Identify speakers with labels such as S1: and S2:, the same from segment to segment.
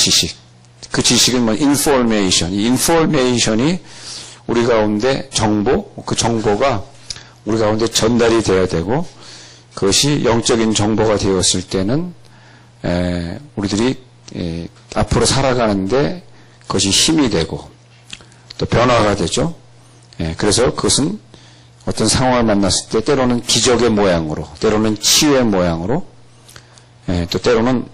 S1: 지식. 그 지식은 뭐 인포메이션. 이 인포메이션이 우리 가운데 정보, 그 정보가 우리 가운데 전달이 되어야 되고, 그것이 영적인 정보가 되었을 때는 우리들이 앞으로 살아가는데 그것이 힘이 되고 또 변화가 되죠. 그래서 그것은 어떤 상황을 만났을 때 때로는 기적의 모양으로, 때로는 치유의 모양으로, 또 때로는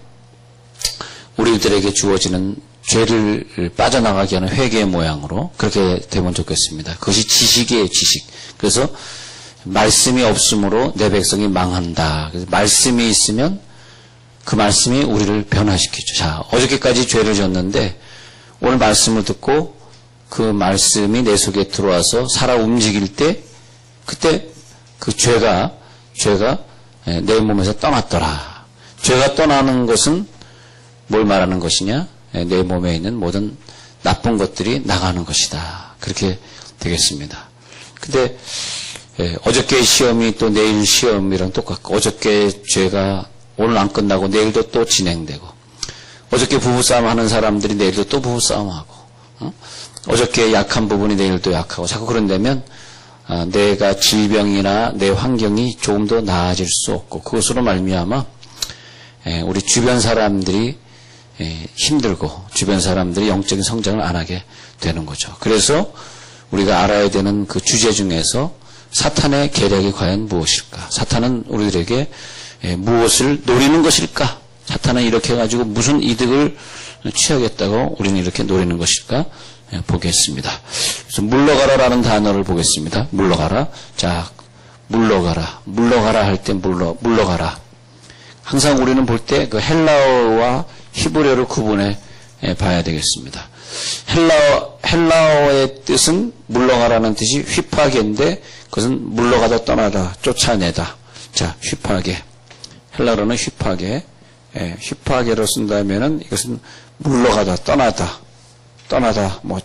S1: 우리들에게 주어지는 죄를 빠져나가게 하는 회개의 모양으로 그렇게 되면 좋겠습니다. 그것이 지식이에요, 지식. 그래서 말씀이 없으므로 내 백성이 망한다. 그래서 말씀이 있으면 그 말씀이 우리를 변화시키죠. 자, 어저께까지 죄를 졌는데 오늘 말씀을 듣고 그 말씀이 내 속에 들어와서 살아 움직일 때 그때 그 죄가 내 몸에서 떠났더라. 죄가 떠나는 것은 뭘 말하는 것이냐? 내 몸에 있는 모든 나쁜 것들이 나가는 것이다. 그렇게 되겠습니다. 근데 어저께의 시험이 또 내일 시험이랑 똑같고, 어저께의 죄가 오늘 안 끝나고 내일도 또 진행되고, 어저께 부부싸움 하는 사람들이 내일도 또 부부싸움하고, 어저께 약한 부분이 내일도 약하고, 자꾸 그런다면 내가 질병이나 내 환경이 조금 더 나아질 수 없고, 그것으로 말미암아 우리 주변 사람들이 힘들고 주변 사람들이 영적인 성장을 안 하게 되는 거죠. 그래서 우리가 알아야 되는 그 주제 중에서 사탄의 계략이 과연 무엇일까? 사탄은 우리들에게 무엇을 노리는 것일까? 사탄은 이렇게 해가지고 무슨 이득을 취하겠다고 우리는 이렇게 노리는 것일까? 보겠습니다. 그래서 물러가라라는 단어를 보겠습니다. 물러가라. 자, 물러가라. 물러가라 할 때 물러가라. 항상 우리는 볼 때 그 헬라어와 히브리어를 구분해 봐야 되겠습니다. 헬라어의 뜻은 물러가라는 뜻이 휘파게인데 그것은 물러가다 떠나다 쫓아내다. 자, 휘파게. 헬라어는 휘파게. 휘파게로 쓴다면은 이것은 물러가다 떠나다 뭐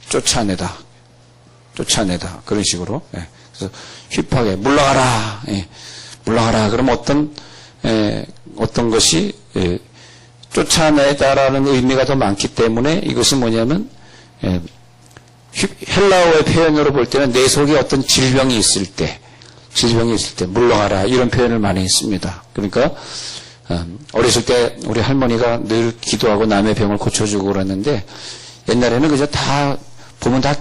S1: 쫓아내다 그런 식으로. 그래서 휘파게 물러가라. 물러가라. 그럼 어떤 것이 쫓아내다라는 의미가 더 많기 때문에 이것은 뭐냐면 헬라어의 표현으로 볼 때는 내 속에 어떤 질병이 있을 때 물러가라 이런 표현을 많이 씁니다. 그러니까 어렸을 때 우리 할머니가 늘 기도하고 남의 병을 고쳐주고 그랬는데 옛날에는 그저 다 보면 다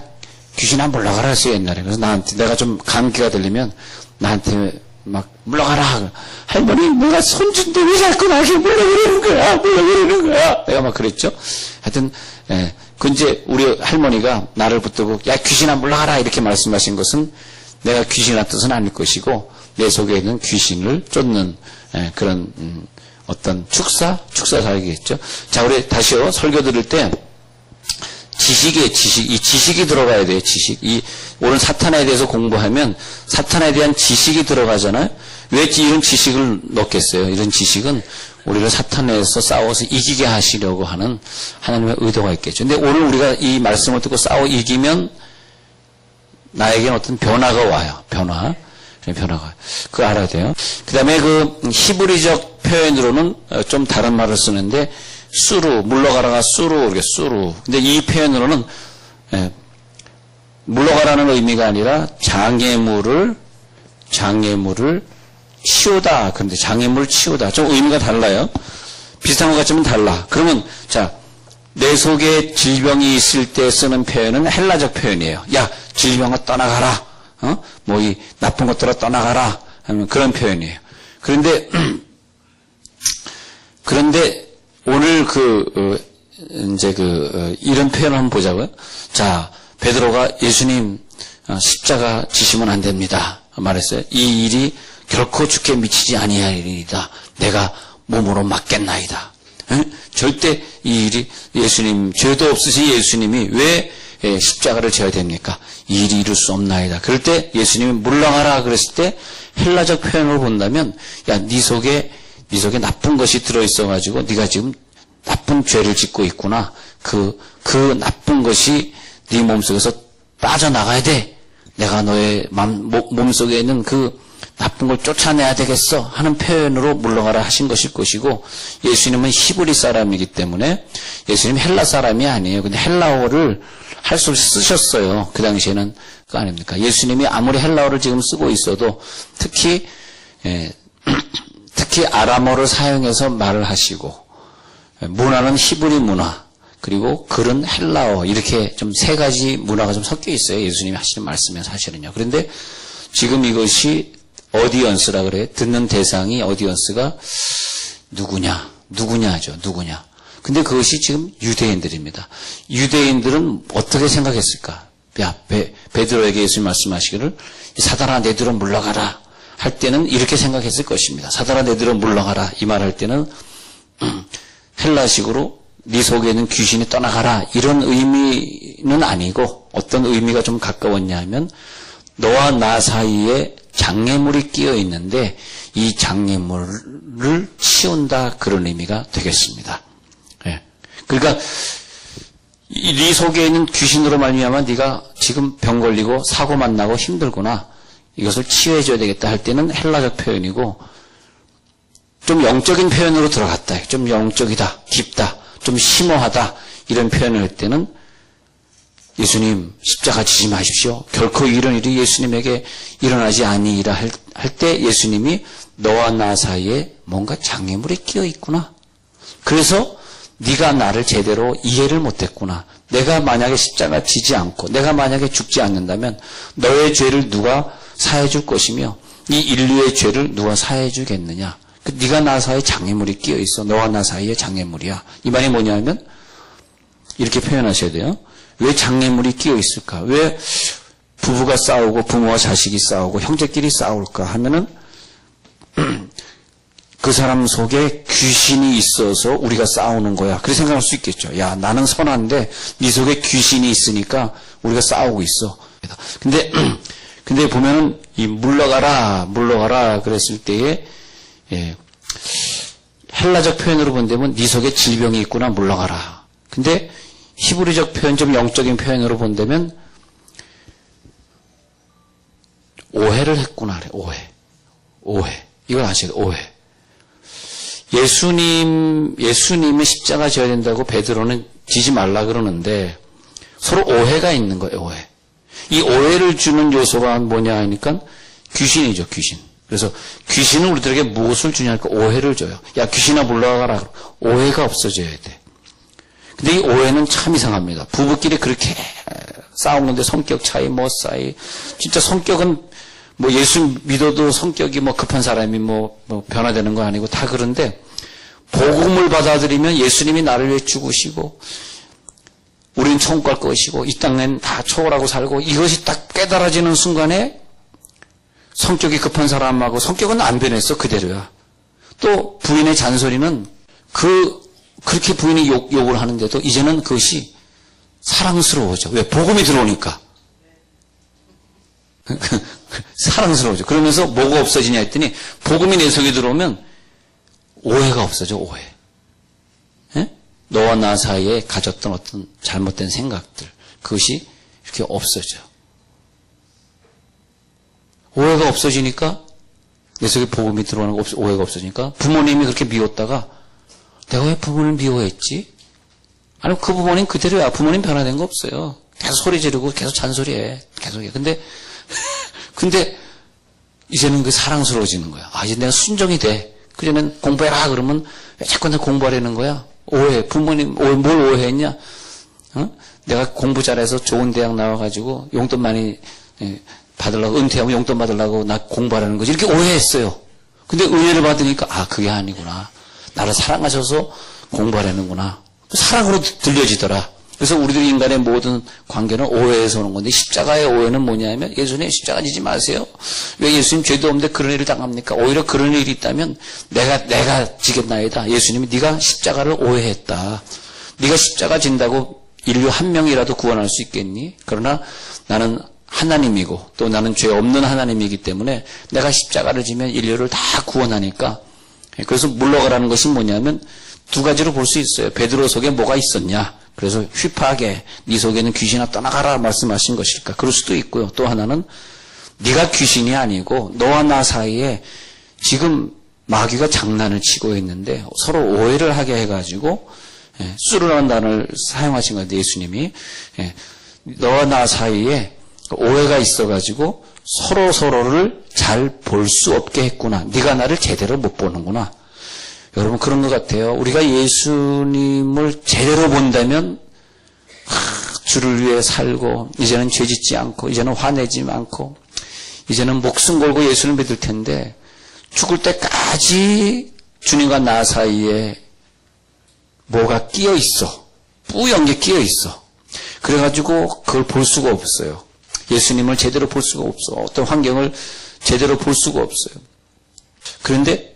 S1: 귀신아 물러가라 했어요. 옛날에. 그래서 나한테 내가 좀 감기가 들리면 나한테 막 물러가라. 할머니 내가 손준데 왜 자꾸 나한테 물러가는 거야. 내가 막 그랬죠. 하여튼 그 이제 우리 할머니가 나를 붙들고 야 귀신아 물러가라 이렇게 말씀하신 것은 내가 귀신이라는 뜻은 아닐 것이고 내 속에 있는 귀신을 쫓는 그런 어떤 축사사역이겠죠. 자, 우리 다시요 설교 들을 때 지식이에요. 이 지식이 들어가야 돼요. 지식. 오늘 사탄에 대해서 공부하면 사탄에 대한 지식이 들어가잖아요. 왜 이런 지식을 넣겠어요? 이런 지식은 우리를 사탄에서 싸워서 이기게 하시려고 하는 하나님의 의도가 있겠죠. 근데 오늘 우리가 이 말씀을 듣고 싸워 이기면 나에게는 어떤 변화가 와요. 변화가. 그거 알아야 돼요. 그 다음에 그 히브리적 표현으로는 좀 다른 말을 쓰는데 수루, 물러가라가 수루. 근데 이 표현으로는 물러가라는 의미가 아니라 장애물을 치우다. 그런데 장애물을 치우다. 좀 의미가 달라요. 비슷한 것 같지만 달라. 그러면 자, 내 속에 질병이 있을 때 쓰는 표현은 헬라적 표현이에요. 야, 질병아 떠나가라. 뭐 이 나쁜 것들아 떠나가라. 하면 그런 표현이에요. 그런데 오늘 이런 표현을 한번 보자고요. 자, 베드로가 예수님 십자가 지시면 안 됩니다. 말했어요. 이 일이 결코 주께 미치지 아니하리이다. 내가 몸으로 막겠나이다. 절대 이 일이 예수님, 죄도 없으신 예수님이 왜 십자가를 져야 됩니까? 이 일이 이룰 수 없나이다. 그럴 때 예수님이 물러가라 그랬을 때 헬라적 표현을 본다면 야, 네 속에 나쁜 것이 들어있어가지고 네가 지금 나쁜 죄를 짓고 있구나. 그 나쁜 것이 네 몸속에서 빠져나가야 돼. 내가 너의 몸속에 있는 그
S2: 나쁜 걸 쫓아내야 되겠어 하는 표현으로 물러가라 하신 것일 것이고, 예수님은 히브리 사람이기 때문에 예수님 헬라 사람이 아니에요. 근데 헬라어를 할 수 쓰셨어요. 그 당시에는. 그거 아닙니까? 예수님이 아무리 헬라어를 지금 쓰고 있어도 특히 아람어를 사용해서 말을 하시고, 문화는 히브리 문화, 그리고 글은 헬라어, 이렇게 좀 세 가지 문화가 좀 섞여 있어요. 예수님이 하시는 말씀에 사실은요. 그런데 지금 이것이 어디언스라 그래요. 듣는 대상이 어디언스가 누구냐죠. 누구냐. 근데 그것이 지금 유대인들입니다. 유대인들은 어떻게 생각했을까? 야, 베드로에게 예수님 말씀하시기를 사단아 내들어 물러가라 할 때는 이렇게 생각했을 것입니다. 사단아 내들어 물러가라 이 말 할 때는 헬라식으로 네 속에 있는 귀신이 떠나가라 이런 의미는 아니고, 어떤 의미가 좀 가까웠냐 하면 너와 나 사이에 장애물이 끼어 있는데 이 장애물을 치운다, 그런 의미가 되겠습니다. 예. 그러니까 네 속에 있는 귀신으로 말미암아 네가 지금 병 걸리고 사고만 나고 힘들구나, 이것을 치유해줘야 되겠다 할 때는 헬라적 표현이고, 좀 영적인 표현으로 들어갔다, 좀 영적이다, 깊다, 좀 심오하다 이런 표현을 할 때는 예수님 십자가 지지 마십시오, 결코 이런 일이 예수님에게 일어나지 아니이라 할 때 예수님이 너와 나 사이에 뭔가 장애물이 끼어 있구나, 그래서 네가 나를 제대로 이해를 못했구나, 내가 만약에 십자가 지지 않고 내가 만약에 죽지 않는다면 너의 죄를 누가 사해 줄 것이며 이 인류의 죄를 누가 사해 주겠느냐, 네가 나 사이에 장애물이 끼어 있어, 너와 나 사이에 장애물이야. 이 말이 뭐냐면 이렇게 표현하셔야 돼요. 왜 장애물이 끼어 있을까? 왜 부부가 싸우고 부모와 자식이 싸우고 형제끼리 싸울까 하면은 그 사람 속에 귀신이 있어서 우리가 싸우는 거야, 그렇게 생각할 수 있겠죠. 야, 나는 선한데 네 속에 귀신이 있으니까 우리가 싸우고 있어. 근데 보면은 이 물러가라 그랬을 때에 헬라적 표현으로 본다면 네 속에 질병이 있구나, 물러가라. 근데 히브리적 표현, 좀 영적인 표현으로 본다면 오해를 했구나 그래. 오해. 이걸 아셔야 돼. 오해. 예수님이 십자가 져야 된다고 베드로는 지지 말라 그러는데 서로 오해가 있는 거예요. 오해. 이 오해를 주는 요소가 뭐냐 하니까 귀신이죠. 귀신. 그래서 귀신은 우리들에게 무엇을 주냐니까 오해를 줘요. 야, 귀신아 물러가라. 오해가 없어져야 돼. 근데 이 오해는 참 이상합니다. 부부끼리 그렇게 싸우는데 성격 차이, 진짜 성격은 뭐 예수 믿어도 성격이 뭐 급한 사람이 뭐 변화되는 거 아니고 다 그런데, 복음을 받아들이면 예수님이 나를 위해 죽으시고 우린 천국 갈 것이고 이 땅엔 다 초월하고 살고, 이것이 딱 깨달아지는 순간에 성격이 급한 사람하고 성격은 안 변했어, 그대로야. 또 부인의 잔소리는 그렇게 부인이 욕을 하는데도 이제는 그것이 사랑스러워져. 왜? 복음이 들어오니까. 사랑스러워져. 그러면서 뭐가 없어지냐 했더니 복음이 내 속에 들어오면 오해가 없어져. 오해. 에? 너와 나 사이에 가졌던 어떤 잘못된 생각들, 그것이 이렇게 없어져. 오해가 없어지니까, 내 속에 복음이 들어오는 거 오해가 없어지니까, 부모님이 그렇게 미웠다가 내가 왜 부모님을 미워했지? 아니, 그 부모님 그대로야. 부모님 변화된 거 없어요. 계속 소리 지르고 계속 잔소리해. 계속해. 근데 이제는 그 사랑스러워지는 거야. 아, 이제 내가 순종이 돼. 그전엔 공부해라 그러면 왜 자꾸 내가 공부하라는 거야? 오해. 부모님 뭘 오해했냐? 내가 공부 잘해서 좋은 대학 나와가지고 용돈 많이 받으려고, 은퇴하고 용돈 받으려고 나 공부하라는 거지, 이렇게 오해했어요. 근데 은혜를 받으니까 아, 그게 아니구나. 나를 사랑하셔서 공부하라는구나. 사랑으로 들려지더라. 그래서 우리들이 인간의 모든 관계는 오해에서 오는 건데, 십자가의 오해는 뭐냐면, 예수님 십자가 지지 마세요. 왜 예수님 죄도 없는데 그런 일을 당합니까? 오히려 그런 일이 있다면 내가 지겠나이다. 예수님이 네가 십자가를 오해했다. 네가 십자가 진다고 인류 한 명이라도 구원할 수 있겠니? 그러나 나는 하나님이고 또 나는 죄 없는 하나님이기 때문에 내가 십자가를 지면 인류를 다 구원하니까. 그래서 물러가라는 것이 뭐냐면 두 가지로 볼 수 있어요. 베드로 속에 뭐가 있었냐? 그래서 휘파하게 네 속에는 귀신아 떠나가라 말씀하신 것일까? 그럴 수도 있고요. 또 하나는 네가 귀신이 아니고 너와 나 사이에 지금 마귀가 장난을 치고 있는데 서로 오해를 하게 해가지고 수르라는 단어를 사용하신 거예요. 예수님이. 너와 나 사이에 오해가 있어가지고 서로를 잘 볼 수 없게 했구나. 네가 나를 제대로 못 보는구나. 여러분 그런 것 같아요. 우리가 예수님을 제대로 본다면 주를 위해 살고 이제는 죄짓지 않고 이제는 화내지 않고 이제는 목숨 걸고 예수를 믿을 텐데 죽을 때까지 주님과 나 사이에 뭐가 끼어 있어. 뿌연 게 끼어 있어. 그래가지고 그걸 볼 수가 없어요. 예수님을 제대로 볼 수가 없어. 어떤 환경을 제대로 볼 수가 없어요. 그런데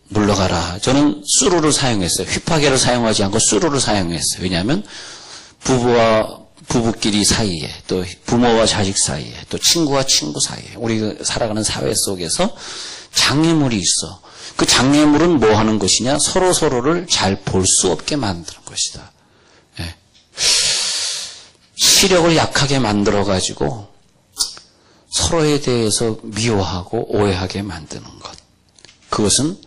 S2: 물러가라. 저는 수로를 사용했어요. 휘파개를 사용하지 않고 수로를 사용했어요. 왜냐하면 부부끼리 사이에, 또 부모와 자식 사이에, 또 친구와 친구 사이에, 우리 살아가는 사회 속에서 장애물이 있어. 그 장애물은 뭐 하는 것이냐? 서로를 잘 볼 수 없게 만드는 것이다. 예. 시력을 약하게 만들어가지고 서로에 대해서 미워하고 오해하게 만드는 것. 그것은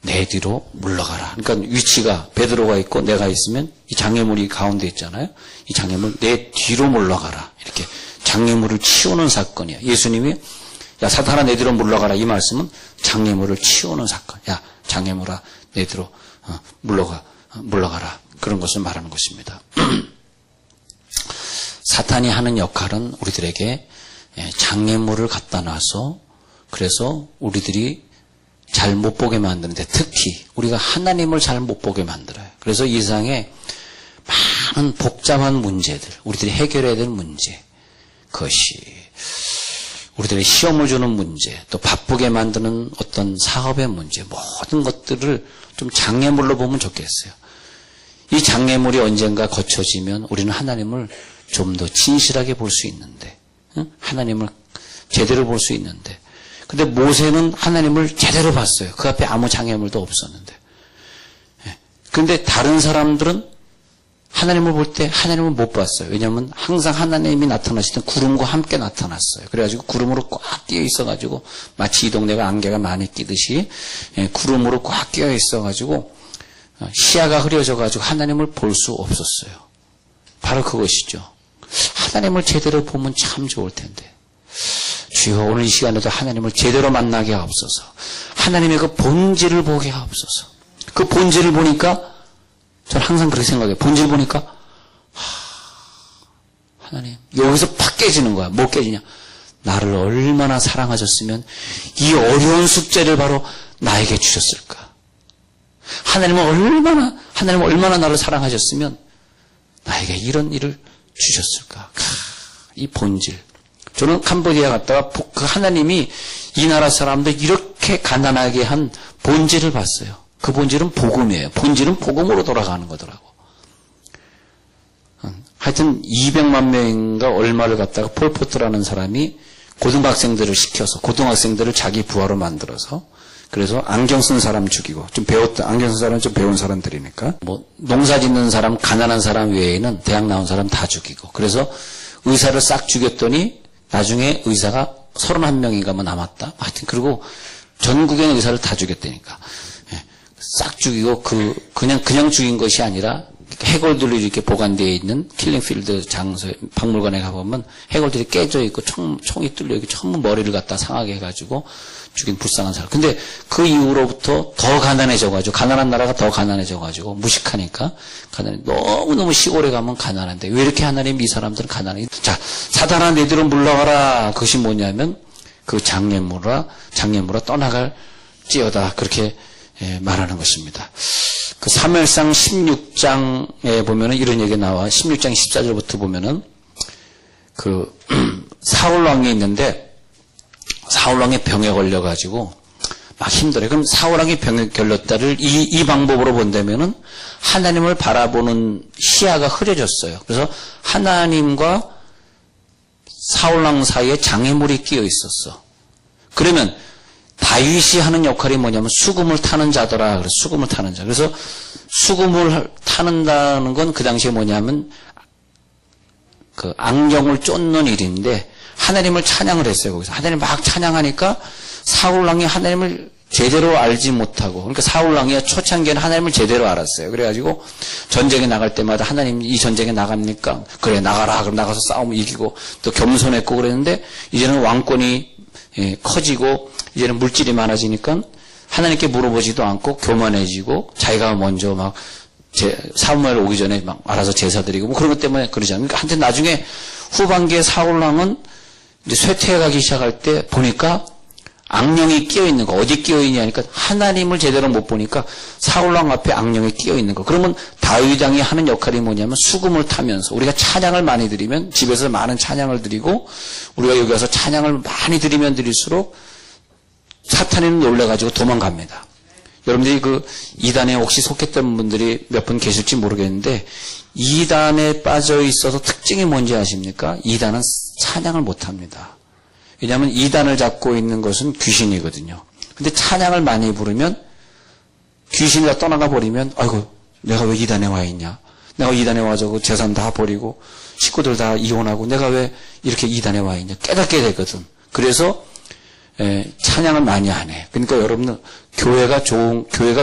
S2: 내 뒤로 물러가라. 그러니까 위치가 베드로가 있고 내가 있으면 이 장애물이 가운데 있잖아요. 이 장애물 내 뒤로 물러가라. 이렇게 장애물을 치우는 사건이야. 예수님이 야 사탄아 내 뒤로 물러가라. 이 말씀은 장애물을 치우는 사건. 야 장애물아 내 뒤로 물러가라. 그런 것을 말하는 것입니다. 사탄이 하는 역할은 우리들에게 장애물을 갖다 놔서 그래서 우리들이 잘 못 보게 만드는데 특히 우리가 하나님을 잘 못 보게 만들어요. 그래서 이 세상에 많은 복잡한 문제들, 우리들이 해결해야 될 문제, 그것이 우리들의 시험을 주는 문제, 또 바쁘게 만드는 어떤 사업의 문제, 모든 것들을 좀 장애물로 보면 좋겠어요. 이 장애물이 언젠가 거쳐지면 우리는 하나님을 좀 더 진실하게 볼 수 있는데, 하나님을 제대로 볼 수 있는데, 근데 모세는 하나님을 제대로 봤어요. 그 앞에 아무 장애물도 없었는데. 그런데 다른 사람들은 하나님을 볼 때 하나님을 못 봤어요. 왜냐하면 항상 하나님이 나타나실 때 구름과 함께 나타났어요. 그래가지고 구름으로 꽉 끼어 있어가지고 마치 이 동네가 안개가 많이 끼듯이 구름으로 꽉 끼어 있어가지고 시야가 흐려져가지고 하나님을 볼 수 없었어요. 바로 그것이죠. 하나님을 제대로 보면 참 좋을 텐데. 주여 오늘 이 시간에도 하나님을 제대로 만나게 하옵소서. 하나님의 그 본질을 보게 하옵소서. 그 본질을 보니까 저는 항상 그렇게 생각해요. 본질 보니까 하나님 여기서 팍 깨지는 거야. 뭐 깨지냐? 나를 얼마나 사랑하셨으면 이 어려운 숙제를 바로 나에게 주셨을까? 하나님은 얼마나 나를 사랑하셨으면 나에게 이런 일을 주셨을까? 이 본질. 저는 캄보디아 갔다가 그 하나님이 이 나라 사람들 이렇게 가난하게 한 본질을 봤어요. 그 본질은 복음이에요. 본질은 복음으로 돌아가는 거더라고. 하여튼 200만 명인가 얼마를 갖다가 폴포트라는 사람이 고등학생들을 시켜서 고등학생들을 자기 부하로 만들어서 그래서 안경 쓴 사람 죽이고 안경 쓴 사람은 좀 배운 사람들이니까 농사 짓는 사람 가난한 사람 외에는 대학 나온 사람 다 죽이고 그래서 의사를 싹 죽였더니 나중에 의사가 31명인가 남았다. 하여튼 그리고 전국의 의사를 다 죽였다니까. 싹 죽이고 그냥 죽인 것이 아니라 해골들이 이렇게 보관되어 있는 킬링필드 장소에 박물관에 가보면 해골들이 깨져 있고 총이 뚫려 있고 전부 머리를 갖다 상하게 해가지고 죽인 불쌍한 사람. 근데 그 이후로부터 더 가난해져가지고 가난한 나라가 더 가난해져가지고 무식하니까 너무너무 시골에 가면 가난한데 왜 이렇게 하나님 이 사람들은 가난해? 자 사단아 내들어 물러가라. 그것이 뭐냐면 그 장애물아 떠나갈지어다 그렇게 말하는 것입니다. 그 사무엘상 16장에 보면은 이런 얘기 나와. 16장 14절부터 보면은 그 사울 왕이 있는데 사울 왕이 병에 걸려가지고 막 힘들어요. 그럼 사울 왕이 병에 걸렸다를 이 방법으로 본다면은 하나님을 바라보는 시야가 흐려졌어요. 그래서 하나님과 사울 왕 사이에 장애물이 끼어 있었어. 그러면 다윗이 하는 역할이 뭐냐면 수금을 타는 자더라. 그래서 수금을 타는 자. 그래서 수금을 타는다는 건 그 당시에 뭐냐면 그 악령을 쫓는 일인데 하나님을 찬양을 했어요. 거기서 하나님 막 찬양하니까 사울왕이 하나님을 제대로 알지 못하고, 그러니까 사울왕이 초창기에는 하나님을 제대로 알았어요. 그래가지고 전쟁에 나갈 때마다 하나님 이 전쟁에 나갑니까? 그래 나가라. 그럼 나가서 싸우면 이기고 또 겸손했고 그랬는데 이제는 왕권이 커지고 이제는 물질이 많아지니까 하나님께 물어보지도 않고 교만해지고 자기가 먼저 막 사무엘 오기 전에 막 알아서 제사 드리고 뭐 그런 것 때문에 그러잖아요. 그러니까 한때 나중에 후반기에 사울왕은 이제 쇠퇴해가기 시작할 때 보니까 악령이 끼어있는 거. 어디 끼어있냐니까 하나님을 제대로 못 보니까 사울왕 앞에 악령이 끼어있는 거. 그러면 다윗왕이 하는 역할이 뭐냐면 수금을 타면서 우리가 찬양을 많이 드리면 집에서 많은 찬양을 드리고 우리가 여기 와서 찬양을 많이 드리면 드릴수록 사탄에는 놀래가지고 도망갑니다. 여러분들이 그 이단에 혹시 속했던 분들이 몇 분 계실지 모르겠는데 이단에 빠져 있어서 특징이 뭔지 아십니까? 이단은 찬양을 못합니다. 왜냐하면 이단을 잡고 있는 것은 귀신이거든요. 근데 찬양을 많이 부르면 귀신이 다 떠나가 버리면 아이고 내가 왜 이단에 와 있냐. 내가 이단에 와서 재산 다 버리고 식구들 다 이혼하고 내가 왜 이렇게 이단에 와 있냐. 깨닫게 되거든. 그래서 찬양을 많이 안 해. 그러니까 여러분은 교회가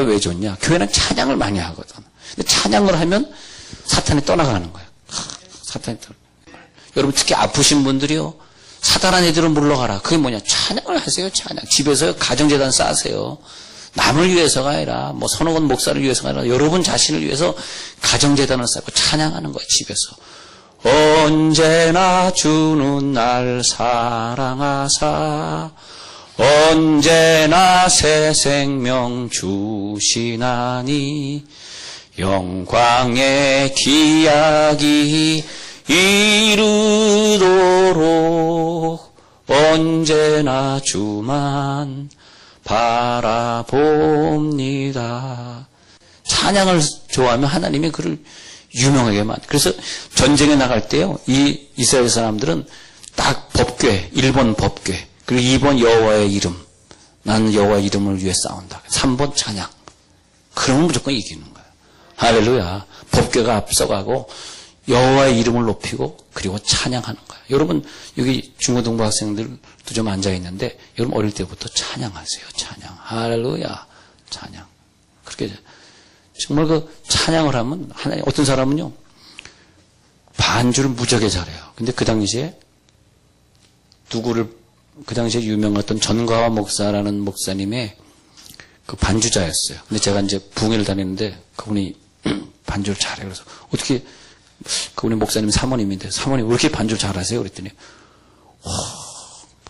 S2: 왜 좋냐. 교회는 찬양을 많이 하거든. 근데 찬양을 하면 사탄이 떠나가는 거예요. 사탄이 떠나가는. 여러분 특히 아프신 분들이요. 사단한 애들은 물러가라. 그게 뭐냐. 찬양을 하세요. 찬양. 집에서 가정재단 쌓으세요. 남을 위해서가 아니라 뭐 선호건 목사를 위해서가 아니라 여러분 자신을 위해서 가정재단을 쌓고 찬양하는 거예요. 집에서. 언제나 주는 날 사랑하사 언제나 새 생명 주시나니 영광의 기약이 이르도록 언제나 주만 바라봅니다. 찬양을 좋아하면 하나님이 그를 유명하게 만들어요. 그래서 전쟁에 나갈 때요, 이 이스라엘 사람들은 딱 법궤, 1번 법궤, 그리고 2번 여호와의 이름, 나는 여호와의 이름을 위해 싸운다. 3번 찬양. 그러면 무조건 이기는 거예요. 할렐루야. 법궤가 앞서가고 여호와의 이름을 높이고 그리고 찬양하는 거예요. 여러분 여기 중고등부 학생들도 좀 앉아있는데 여러분 어릴 때부터 찬양하세요. 찬양. 할렐루야. 찬양. 그렇게 정말 그 찬양을 하면 하나님, 어떤 사람은요 반주를 무지하게 잘해요. 근데 그 당시에 그 당시에 유명했던 전가와 목사라는 목사님의 그 반주자였어요. 근데 제가 이제 부흥회를 다니는데 그분이 반주를 잘해요. 그래서 어떻게 그분이 목사님 사모님인데 사모님 왜 이렇게 반주를 잘하세요? 그랬더니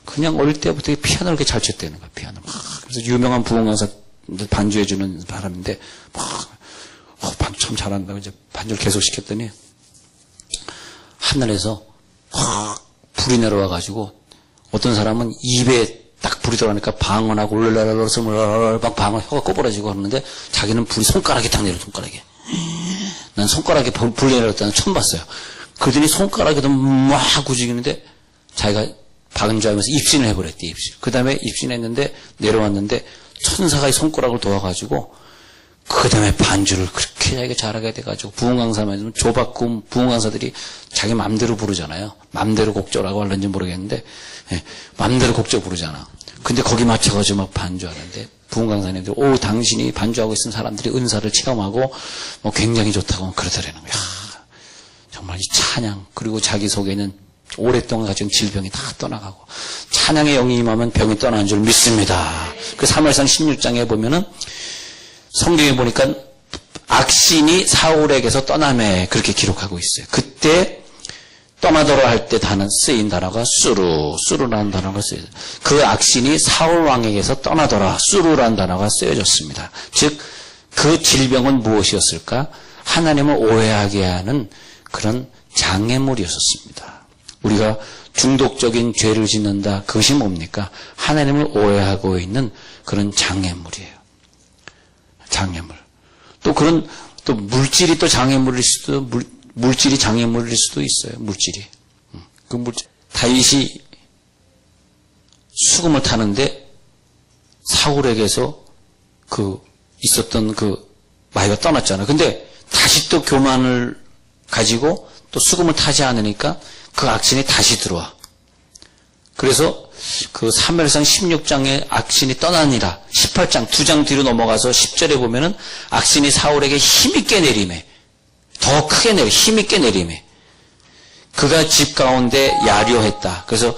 S2: 그냥 어릴 때부터 피아노를 이렇게 잘 쳤다는 거예요. 피아노 막. 그래서 유명한 부흥 강사 반주해주는 사람인데 반주 참 잘한다고 이제 반주를 계속 시켰더니 하늘에서 불이 내려와가지고 어떤 사람은 입에 딱 불이 들어가니까 방언하고 울랄랄랄랄랄 막 방언 혀가 꼬부라지고 하는데 자기는 불이 손가락에 딱 내려. 손가락에. 난 손가락에 불 내려왔다는 처음 봤어요. 그러더니 손가락에도 막 움직이는데 자기가 반주하면서 입신을 해버렸대. 입신. 그 다음에 입신했는데 내려왔는데 천사가 이 손가락을 도와가지고 그 다음에 반주를 그렇게 자기가 잘하게 돼가지고 부흥 강사만 조박금 부흥 강사들이 자기 맘대로 부르잖아요. 맘대로 곡조라고 하는지 모르겠는데 맘대로 곡조 부르잖아. 근데 거기 맞춰가지고 막 반주하는데 부흥 강사님들이 당신이 반주하고 있는 사람들이 은사를 체험하고 뭐 굉장히 좋다고 그러더라는 거야. 정말 이 찬양 그리고 자기 속에는 오랫동안 가진 질병이 다 떠나가고 찬양의 영이 임하면 병이 떠나는 줄 믿습니다. 그 사무엘상 16장에 보면은 성경에 보니까 악신이 사울에게서 떠나매 그렇게 기록하고 있어요. 그때 떠나더라 할 때 쓰인 단어가 수루라는 단어가 쓰여져요. 그 악신이 사울 왕에게서 떠나더라 수루라는 단어가 쓰여졌습니다. 즉 그 질병은 무엇이었을까? 하나님을 오해하게 하는 그런 장애물이었습니다. 우리가 중독적인 죄를 짓는다. 그것이 뭡니까? 하나님을 오해하고 있는 그런 장애물이에요. 장애물. 또 물질이 또 장애물일 수도, 물질이 장애물일 수도 있어요. 물질이. 다윗이 수금을 타는데 사울에게서 있었던 마귀가 떠났잖아요. 근데 다시 또 교만을 가지고 또 수금을 타지 않으니까 그 악신이 다시 들어와. 그래서 그 사무엘상 16장에 악신이 떠나니라 18장 2장 뒤로 넘어가서 10절에 보면은 악신이 사울에게 힘있게 내림에 더 크게 힘있게 내림에 그가 집 가운데 야려했다. 그래서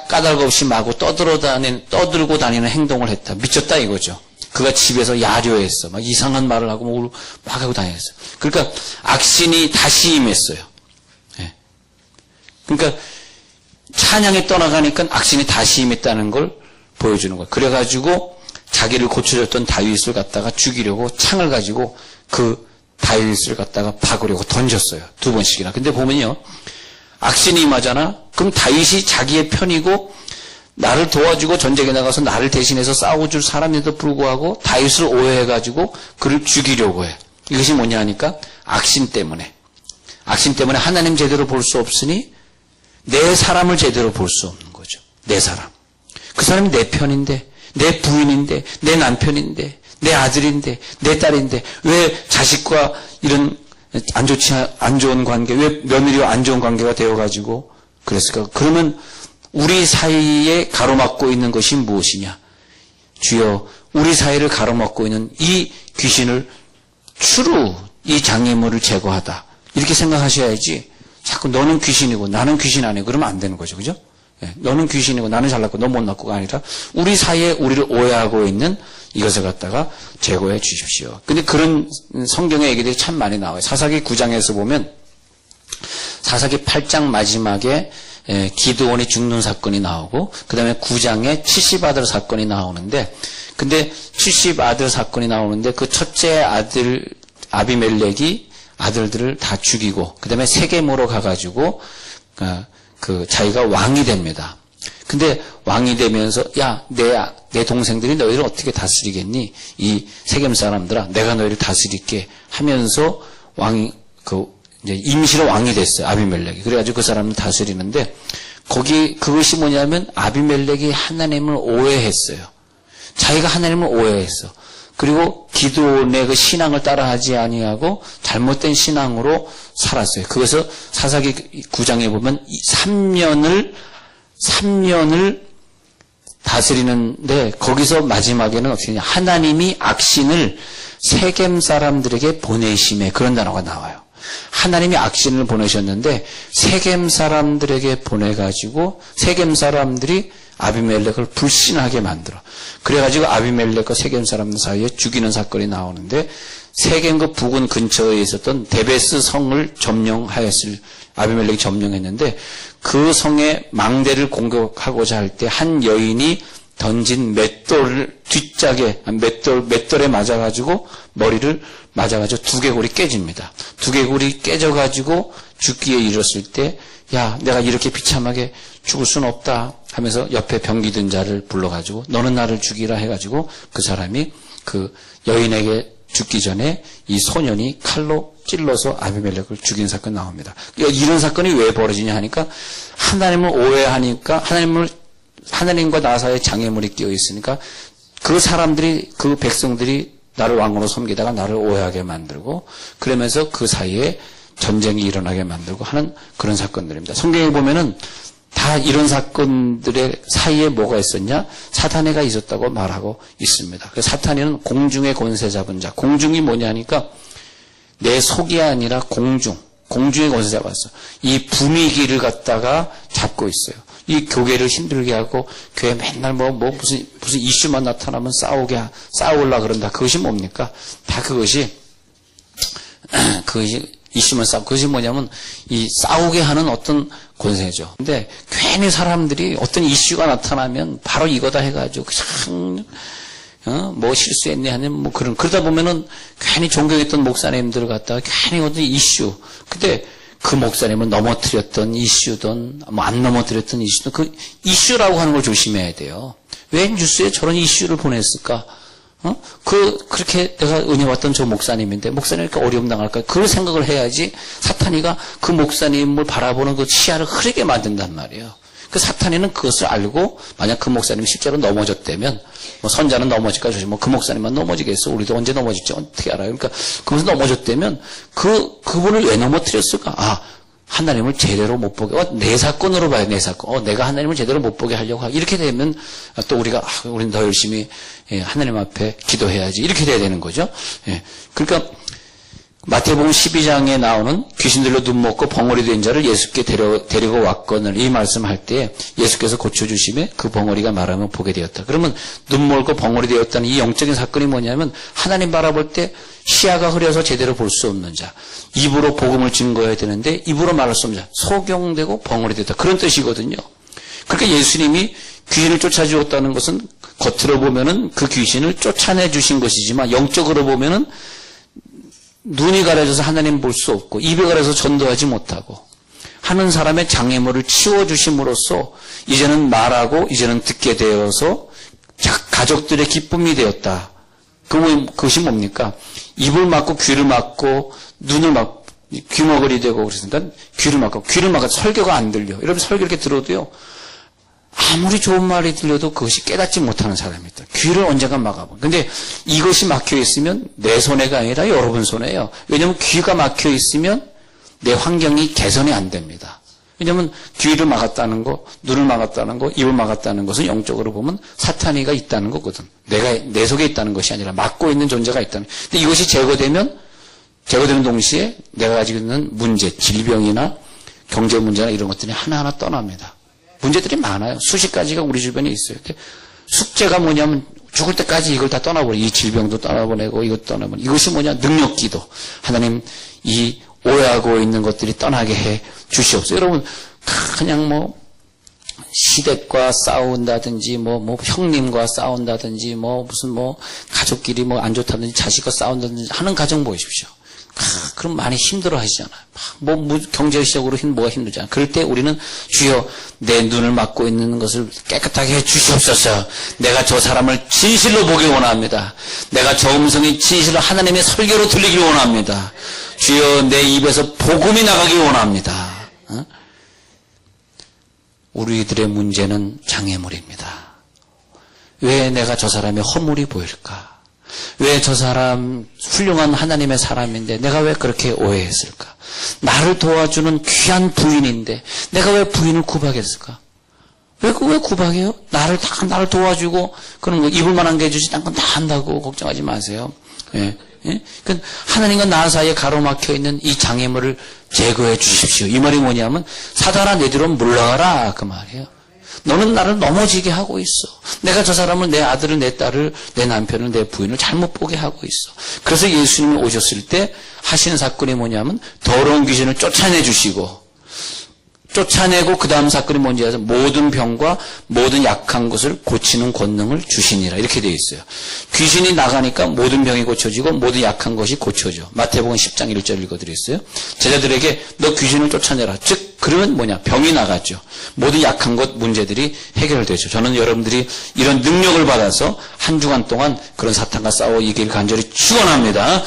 S2: 까닭 없이 마구 떠들고 다니는 행동을 했다. 미쳤다 이거죠. 그가 집에서 야려했어. 막 이상한 말을 하고 막 하고 다녔어. 그러니까 악신이 다시 임했어요. 예. 그러니까 찬양에 떠나가니까 악신이 다시 임했다는 걸 보여주는 거예요. 그래가지고 자기를 고쳐줬던 다윗을 갖다가 죽이려고 창을 가지고 그 다윗을 갖다가 박으려고 던졌어요. 2번씩이나. 근데 보면요. 악신이 임하잖아. 그럼 다윗이 자기의 편이고 나를 도와주고 전쟁에 나가서 나를 대신해서 싸워줄 사람에도 불구하고 다윗을 오해해가지고 그를 죽이려고 해. 이것이 뭐냐 하니까 악신 때문에 하나님 제대로 볼 수 없으니 내 사람을 제대로 볼 수 없는 거죠. 내 사람. 그 사람이 내 편인데, 내 부인인데, 내 남편인데, 내 아들인데, 내 딸인데 왜 자식과 이런 안 좋은 관계, 왜 며느리와 안 좋은 관계가 되어가지고 그랬을까? 그러면 우리 사이에 가로막고 있는 것이 무엇이냐? 주여, 우리 사이를 가로막고 있는 이 귀신을 추루 이 장애물을 제거하다. 이렇게 생각하셔야지 자꾸 너는 귀신이고 나는 귀신 아니고 그러면 안 되는 거죠. 그죠? 예, 너는 귀신이고 나는 잘났고 너 못났고가 아니라 우리 사이에 우리를 오해하고 있는 이것을 갖다가 제거해 주십시오. 근데 그런 성경의 얘기들이 참 많이 나와요. 사사기 9장에서 보면 사사기 8장 마지막에 기드온이 죽는 사건이 나오고 그 다음에 9장에 70아들 사건이 나오는데 근데 70아들 사건이 나오는데 그 첫째 아들 아비멜렉이 아들들을 다 죽이고 그 다음에 세겜으로 가가지고 그 자기가 왕이 됩니다. 근데 왕이 되면서 야 내 동생들이 너희를 어떻게 다스리겠니? 이 세겜 사람들아 내가 너희를 다스릴게 하면서 왕이 이제 임시로 왕이 됐어요. 아비멜렉이. 그래가지고 그 사람을 다스리는데 그것이 뭐냐면 아비멜렉이 하나님을 오해했어요. 자기가 하나님을 오해했어. 그리고 기드온의 그 신앙을 따라하지 아니하고 잘못된 신앙으로 살았어요. 그것을 사사기 9장에 보면 3년을 다스리는데 거기서 마지막에는 어떻게 하냐. 하나님이 악신을 세겜 사람들에게 보내심에 그런 단어가 나와요. 하나님이 악신을 보내셨는데 세겜 사람들에게 보내가지고 세겜 사람들이 아비멜렉을 불신하게 만들어. 그래가지고 아비멜렉과 세겜 사람들 사이에 죽이는 사건이 나오는데 세겜 그 부근 근처에 있었던 데베스 성을 점령하였을 아비멜렉이 점령했는데 그 성의 망대를 공격하고자 할 때 한 여인이 던진 맷돌을 뒷짝에 맷돌에 맞아가지고 머리를 맞아가지고 두개골이 깨집니다. 두개골이 깨져가지고 죽기에 이르렀을 때 야 내가 이렇게 비참하게 죽을 수는 없다 하면서 옆에 병기든 자를 불러가지고 너는 나를 죽이라 해가지고 그 사람이 그 여인에게 죽기 전에 이 소년이 칼로 찔러서 아비멜렉을 죽인 사건이 나옵니다. 이런 사건이 왜 벌어지냐 하니까 하나님을 오해하니까 하나님과 나 사이에 장애물이 끼어 있으니까 그 사람들이 그 백성들이 나를 왕으로 섬기다가 나를 오해하게 만들고 그러면서 그 사이에 전쟁이 일어나게 만들고 하는 그런 사건들입니다. 성경에 보면은 다 이런 사건들의 사이에 뭐가 있었냐? 사탄애가 있었다고 말하고 있습니다. 그래서 사탄애는 공중의 권세 잡은 자. 공중이 뭐냐 하니까 내 속이 아니라 공중의 권세 잡았어. 이 분위기를 갖다가 잡고 있어요. 이 교회를 힘들게 하고 교회 맨날 무슨 이슈만 나타나면 싸우려 그런다. 그것이 뭡니까? 다 그것이 이슈만 싸우고 그것이 뭐냐면 이 싸우게 하는 어떤 권세죠. 근데 괜히 사람들이 어떤 이슈가 나타나면 바로 이거다 해가지고 그냥 뭐 실수했네 하는 그러다 보면은 괜히 존경했던 목사님들을 갖다가 괜히 어떤 이슈. 근데 그 목사님은 넘어뜨렸던 이슈든 안 넘어뜨렸던 이슈든 그 이슈라고 하는 걸 조심해야 돼요. 왜 뉴스에 저런 이슈를 보냈을까? 그렇게 내가 은혜 받던 저 목사님인데 목사님이 이렇게 어려움 당할까? 그걸 생각을 해야지 사탄이가 그 목사님을 바라보는 그 시야를 흐리게 만든단 말이에요. 그 사탄이는 그것을 알고 만약 그 목사님이 실제로 넘어졌다면 선자는 넘어질까 조심. 그 목사님만 넘어지겠어. 우리도 언제 넘어질지 어떻게 알아요? 그러니까 그것을 넘어졌다면 그분을 왜 넘어뜨렸을까? 하나님을 제대로 못 보게, 내 사건으로 봐요, 내 사건. 내가 하나님을 제대로 못 보게 하려고 하고, 이렇게 되면 또 우리가, 우리는 더 열심히 하나님 앞에 기도해야지. 이렇게 돼야 되는 거죠. 그러니까, 마태복음 12장에 나오는 귀신들로 눈 먹고 벙어리 된 자를 예수께 데리고 왔거늘 이 말씀할 때 예수께서 고쳐주심에 그 벙어리가 말하면 보게 되었다. 그러면 눈 멀고 벙어리 되었다는 이 영적인 사건이 뭐냐면 하나님 바라볼 때 시야가 흐려서 제대로 볼 수 없는 자, 입으로 복음을 증거해야 되는데 입으로 말할 수 없는 자, 소경되고 벙어리 되었다. 그런 뜻이거든요. 그러니까 예수님이 귀신을 쫓아주었다는 것은 겉으로 보면은 그 귀신을 쫓아내 주신 것이지만 영적으로 보면은 눈이 가려져서 하나님 볼 수 없고 입이 가려서 전도하지 못하고 하는 사람의 장애물을 치워주심으로써 이제는 말하고 이제는 듣게 되어서 가족들의 기쁨이 되었다. 그것이 뭡니까? 입을 막고 귀를 막고 눈을 막고 귀머거리 되고 그랬으니까 귀를 막고 설교가 안 들려. 여러분 설교 이렇게 들어도요. 아무리 좋은 말이 들려도 그것이 깨닫지 못하는 사람이 있다. 귀를 언젠가 막아봐. 근데 이것이 막혀 있으면 내 손해가 아니라 여러분 손해예요. 왜냐하면 귀가 막혀 있으면 내 환경이 개선이 안 됩니다. 왜냐하면 귀를 막았다는 거, 눈을 막았다는 거, 입을 막았다는 것은 영적으로 보면 사탄이가 있다는 거거든. 내 속에 있다는 것이 아니라 막고 있는 존재가 있다는. 근데 이것이 제거되는 동시에 내가 가지고 있는 문제, 질병이나 경제 문제나 이런 것들이 하나하나 떠납니다. 문제들이 많아요. 수십 가지가 우리 주변에 있어요. 숙제가 뭐냐면 죽을 때까지 이걸 다 떠나버려. 이 질병도 떠나보내고 이것도 떠나보내고. 이것이 뭐냐? 능력기도. 하나님 이 오해하고 있는 것들이 떠나게 해 주시옵소서. 여러분 그냥 시댁과 싸운다든지 형님과 싸운다든지 무슨 가족끼리 안 좋다든지 자식과 싸운다든지 하는 가정 보십시오. 그럼 많이 힘들어 하시잖아요. 경제적으로 뭐가 힘들잖아요. 그럴 때 우리는 주여 내 눈을 막고 있는 것을 깨끗하게 해 주시옵소서. 내가 저 사람을 진실로 보기 원합니다. 내가 저 음성이 진실로 하나님의 설교로 들리길 원합니다. 주여 내 입에서 복음이 나가기 원합니다. 우리들의 문제는 장애물입니다. 왜 내가 저 사람의 허물이 보일까? 왜 저 사람 훌륭한 하나님의 사람인데 내가 왜 그렇게 오해했을까? 나를 도와주는 귀한 부인인데 내가 왜 부인을 구박했을까? 왜 구박해요? 나를 도와주고 그런 거 입을 만한 게 해주지 딴 건 다 한다고 걱정하지 마세요. 그러니까 하나님과 나 사이에 가로막혀 있는 이 장애물을 제거해 주십시오. 이 말이 뭐냐면 사단아 내 뒤로 물러가라 그 말이에요. 너는 나를 넘어지게 하고 있어. 내가 저 사람을, 내 아들을, 내 딸을, 내 남편을, 내 부인을 잘못 보게 하고 있어. 그래서 예수님이 오셨을 때 하시는 사건이 뭐냐면 더러운 귀신을 쫓아내고 그 다음 사건이 뭔지 아세요? 모든 병과 모든 약한 것을 고치는 권능을 주시니라. 이렇게 되어 있어요. 귀신이 나가니까 모든 병이 고쳐지고 모든 약한 것이 고쳐져. 마태복음 10장 1절 읽어드렸어요. 제자들에게 너 귀신을 쫓아내라. 즉 그러면 뭐냐? 병이 나갔죠. 모든 약한 것 문제들이 해결되죠. 저는 여러분들이 이런 능력을 받아서 한 주간 동안 그런 사탄과 싸워 이길 간절히 축원합니다.